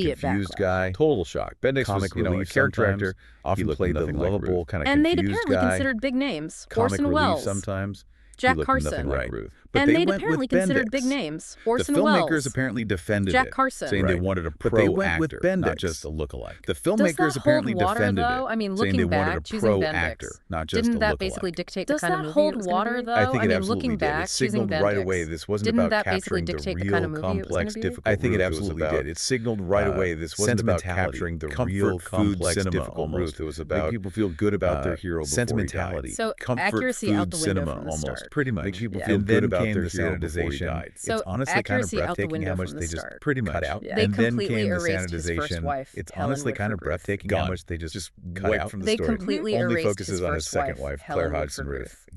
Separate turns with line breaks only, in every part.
immediate
confused
backlash.
guy.
Total shock. Bendix
Comic
was, a
relief
character
sometimes.
actor. Often
He
played the
looked nothing like
lovable
Ruth.
kind of
And they'd
confused
apparently
guy.
considered big names.
Comic
Orson
relief
Welles,
sometimes.
Jack
He looked
Carson.
nothing like
Right.
Ruth.
But
and
they
they'd
went
apparently
with
considered
Bendix.
big names.
The
Orson
filmmakers
Welles,
apparently defended
Jack
it,
Carson.
saying they
Right.
wanted a
But
pro
they went with
actor,
Bendix.
not just a lookalike. The
Does
filmmakers
that
apparently
hold water,
defended
though?
it,
I mean,
saying
looking
they wanted
back,
a
choosing
pro
Bendix,
actor, not just
didn't
a
that
lookalike.
basically dictate the
Does
kind of
that
movie
hold
it was gonna
water,
be?
though?
I think it
mean,
absolutely
looking
did.
back,
It signaled
choosing
right
Bendix,
away this wasn't
Didn't
about
that basically
capturing the
dictate the
real
kind of movie it was
complex,
gonna be?
difficult
I think it
Ruth.
absolutely
was about,
did. It signaled right away this wasn't about
sentimentality,
capturing the
comfort
real
food
complex,
cinema
difficult
almost.
Ruth. It was
Make
about
people feel good about their hero before
sentimentality.
he died.
So
Comfort
accuracy
food
out the window
cinema
from the
almost,
start.
pretty much.
Make people
Yeah.
feel
And
good
then
about
came
their
the
hero before he
sanitization.
died.
So
It's honestly kind of
accuracy out the
breathtaking
window
how much
from the
they just
start.
pretty much
cut out.
Yeah.
And
They
then
completely
came the
erased his first
sanitization.
wife,
It's
Helen
honestly kind of
Woodford Ruth.
breathtaking how
Gone.
much they just
Wiped
cut out
from the
They
story.
completely
Only
erased
focuses
his
on his
first
second
wife,
wife,
Helen
Claire Hodgson
Woodford
Ruth.
Ruth.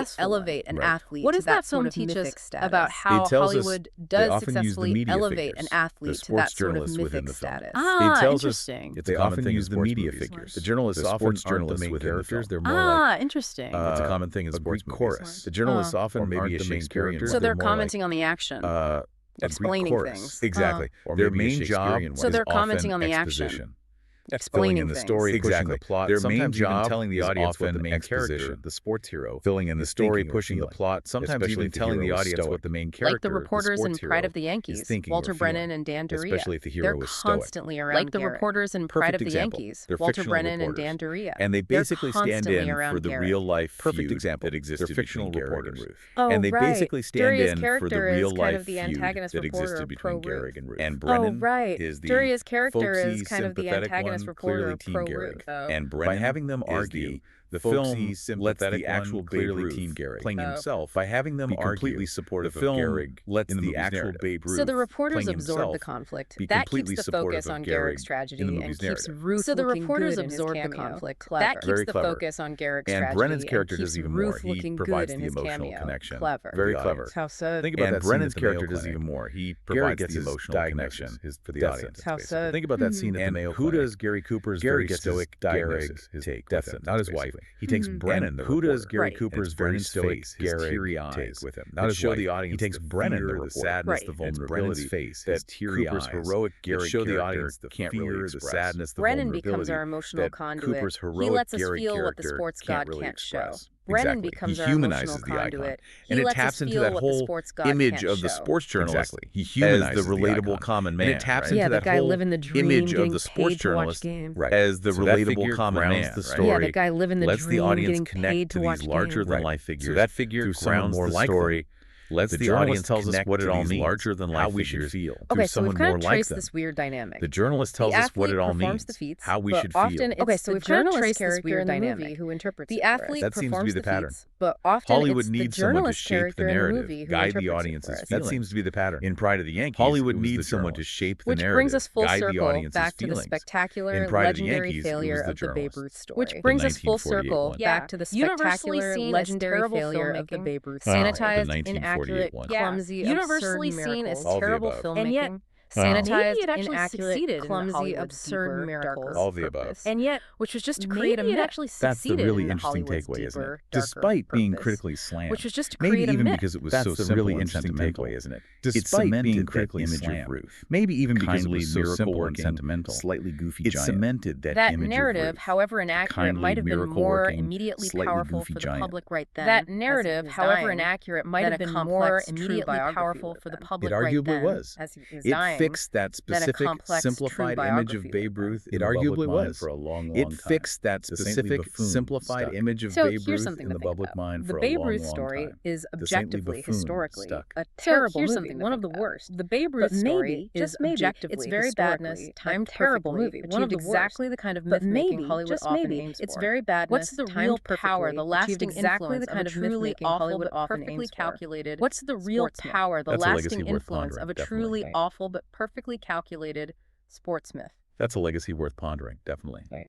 successful
elevate an
Right.
athlete
What
to
does
that
that film
sort of
teach us
mythic status?
about how
It tells us
Hollywood
they
does
often use the
successfully
media
elevate
figures,
an
the
athlete to
sports
that sort of
journalists within
mythic
the film.
status.
Ah,
It tells us
interesting.
they often use the media figures. The journalists
The
often
sports
aren't the
journalists
main
within the
characters.
film.
They're more like
Interesting.
it's a common thing in
a
sports
Greek
movies.
chorus.
The journalists often
Or maybe
aren't
the
the main
Shakespearean
characters.
So they're
more like,
commenting on the action.
a Greek
Explaining
chorus.
things.
Exactly.
Or
Their
maybe a
main job
Shakespearean
So
is
they're commenting
often
on the action.
exposition.
Explaining
filling in the
things.
story, pushing
Exactly.
the plot.
Their
Sometimes
main
even
job
telling the
is
audience what
often
the main character,
exposition.
the sports hero,
Filling in the
is story,
thinking or
pushing the
feeling,
plot. Sometimes
especially
even
if the
telling the
hero is
audience
stoic.
what the main character,
Like the reporters
the
in
sports
Pride
hero,
of the
is
Yankees,
thinking
Walter
or
Brennan
feeling,
and Dan Daria.
especially if the hero
They're
was stoic.
constantly around
Like the
Garrett.
reporters in Pride
Perfect
of the
example.
Yankees,
They're
Walter
fictional
Brennan and
reporters.
Dan Daria.
And they
They're
basically stand
constantly
in
around
for the
Garrett.
real life
Perfect
feud
example.
that existed
They're fictional
between Garrick and
reporters.
Ruth.
Oh,
And they
right.
basically stand
Daria's
in for the
character is
real
kind
life
of the
feud
antagonist
that
reporter
existed
of
between
pro-Ruth.
Garrick and Ruth.
And
Oh,
Brennan
right.
is the
Daria's character
folksy,
is kind of the
sympathetic
antagonist
one,
reporter
clearly
of
Team
pro-Ruth.
Garrick.
Oh.
And
By
Brennan
having them
is
argue,
The
folksy,
film lets
sympathetic
the actual
one,
clearly
Babe Ruth,
Teen Gehrig
playing
Oh.
himself
by having them
be
argue.
completely supportive
The
of
film
Gehrig
lets
in the
the
movie's
actual
narrative.
Babe Ruth
So the reporters
playing
absorb the
himself
conflict.
be
That
completely
keeps the
supportive
focus
of
on
Gehrig
Gehrig's
in
tragedy
the
and
movie's
keeps
narrative.
Ruth
So the
looking
reporters
good in his
absorb the
cameo.
conflict.
That
Clever.
keeps
Very
the
clever.
focus on Gehrig's
And
tragedy
Brennan's character
and keeps
does even more.
Ruth
He
looking
provides
good in
the
his
emotional
cameo.
connection.
Clever.
Very
the
clever.
audience.
How so?
Think about
And
that
Brennan's
scene at the Mayo
character does
Clinic.
even more. He
Gehrig
provides
gets
the
his
emotional
diagnosis
connection
for the
death
audience.
sentence,
How
basically.
so?
Think about that scene at the
And
Mayo
who
Clinic.
does Gary Cooper's
Gehrig
very
gets
stoic
his diagnosis,
diagnosis,
his
take
death
with him,
sentence,
not his
basically.
wife. He takes
Mhm.
Brennan,
And
the
who does
reporter,
Gary
Right.
Cooper's
and
very
Brennan's
stoic,
face, his
Gehrig
teary
take
eyes
with him,
that
not his
show
wife.
the audience
He takes
the
Brennan,
fear,
the
the
reporter,
sadness,
Right.
the
and it's
vulnerability,
Brennan's face,
that
his teary
Cooper's
eyes,
heroic
that
Gehrig
show the
character
audience the
can't
fear,
really
the
express.
sadness, the
Brennan becomes
vulnerability
our emotional
that
conduit.
Cooper's
He
heroic
lets us
Gehrig
feel what the
character
sports
can't
god
really
can't show.
express.
Brennan
Exactly.
becomes
He
our
humanizes
emotional
the icon.
conduit.
And
He
it
lets
taps
us
into
feel
that
what the
whole
sports god
image
can't
of the
show.
sports journalist
Exactly. He
as
humanizes
the relatable
icon.
common man.
And it taps
right?
Yeah,
into
the
that
guy
whole
living the dream,
image of
getting
the sports
paid to watch
journalist
games.
Right.
as the
So that
relatable
figure
common
grounds
man.
the
right?
story.
Yeah, the guy living the
lets
dream,
the audience
getting
connect
paid
to
to watch
these larger
games.
than
Right.
life
So
figures.
that figure
through someone
grounds
more
the
like
story.
them. Lets
The
the
journalist
audience
tells us
connect
what it
to
all
these
means,
larger than life
how we should
figures
feel.
Okay,
through
so we've
someone
kind
more
of
like
traced
them.
this weird dynamic.
The journalist tells
the
us what
athlete
it all
performs
means,
the feats,
how we
but
should feel.
often it's
Okay, so
the
we've kind of
journalist
traced this
character
weird
in the
dynamic.
movie who interprets
The
it for us.
athlete
That seems to be
performs
the
the
pattern.
feats, but often
Hollywood
it's the
needs someone to
journalist
shape the
character in the
narrative,
movie who
guide the
interprets it
audience's
for us.
feelings.
That seems to be the pattern.
In Pride of the Yankees,
Hollywood
it was
needs
the
someone to
journalist.
shape the
Which
narrative,
brings us full
guide the
circle
audience's
back to the
feelings.
spectacular,
In Pride of the
legendary
Yankees, it
failure
was the
of the Babe
journalist.
Ruth story.
Which brings us full
1948
circle
one.
back to the
universally
spectacular,
seen as
legendary
terrible
failure of the
filmmaking.
Babe Ruth
Oh,
story.
the
Sanitized,
1948
inaccurate,
one.
clumsy,
universally
absurd
seen as
miracles.
All of the
terrible
above.
filmmaking.
And yet,
Oh.
sanitized,
Maybe it actually
inaccurate,
succeeded in
clumsy,
Hollywood's
absurd
deeper,
miracles.
darker
All of the above.
purpose.
And yet,
Which was just to
maybe
create a
it
myth.
actually
That's the
succeeded
really
in
interesting
Hollywood's
takeaway, isn't it?
deeper, darker
Despite being
purpose.
critically slammed.
Which was just to
Maybe
create a
even
myth.
because it was
That's
so
the
simple
really
and
interesting
sentimental.
takeaway, isn't it?
It
It
cemented
cemented
that
that
image
image
of
of
Ruth. Maybe even because
Kindly,
it was so
miracle
simple and
working,
sentimental.
slightly goofy
It
giant.
cemented that
That
image
narrative,
of Ruth.
however inaccurate,
Kindly,
might have been
miracle
more
working,
immediately
slightly
powerful
goofy
for the
giant.
public right then.
That
as he
narrative,
was
however
dying,
inaccurate, might
than
have
a
been more
complex, true
immediately
biography
powerful
would
for the
have been.
public
It
right
arguably
then,
was.
As he was
It
dying,
fixed that
than a
specific,
complex, true
simplified image of
biography
Babe
would have
Ruth
It
in the public
arguably
mind
was.
for a long, long
It
time.
fixed that
The saintly
specific,
buffoon
simplified
stuck.
image of
So
Babe
here's
Ruth
something
in
to
the
think
public
about.
mind
The
for a
Babe
long,
Ruth
long
story
time.
is
The saintly
objectively,
buffoon
historically,
stuck.
a
So
terrible
here's
movie,
something to
one
think
of the
about.
worst. The Babe
But
Ruth
maybe,
story
just
is
maybe,
objectively,
its very badness,
historically,
timed
a terrible
perfectly,
movie,
one of the
achieved
worst.
exactly the kind of
But
myth-making
maybe,
Hollywood
just
often
maybe,
aims
its
for.
very badness,
What's the
timed
real power,
perfectly,
the
achieved
lasting
exactly the
influence
kind
of
of
a truly
myth-making
awful
Hollywood
but
often
perfectly
aims for?
calculated
What's the real
sports myth?
power, the
That's a legacy
lasting
worth
influence
pondering,
of a
definitely.
truly
Right.
awful but perfectly calculated sports myth?
That's a legacy worth pondering, definitely.
Right.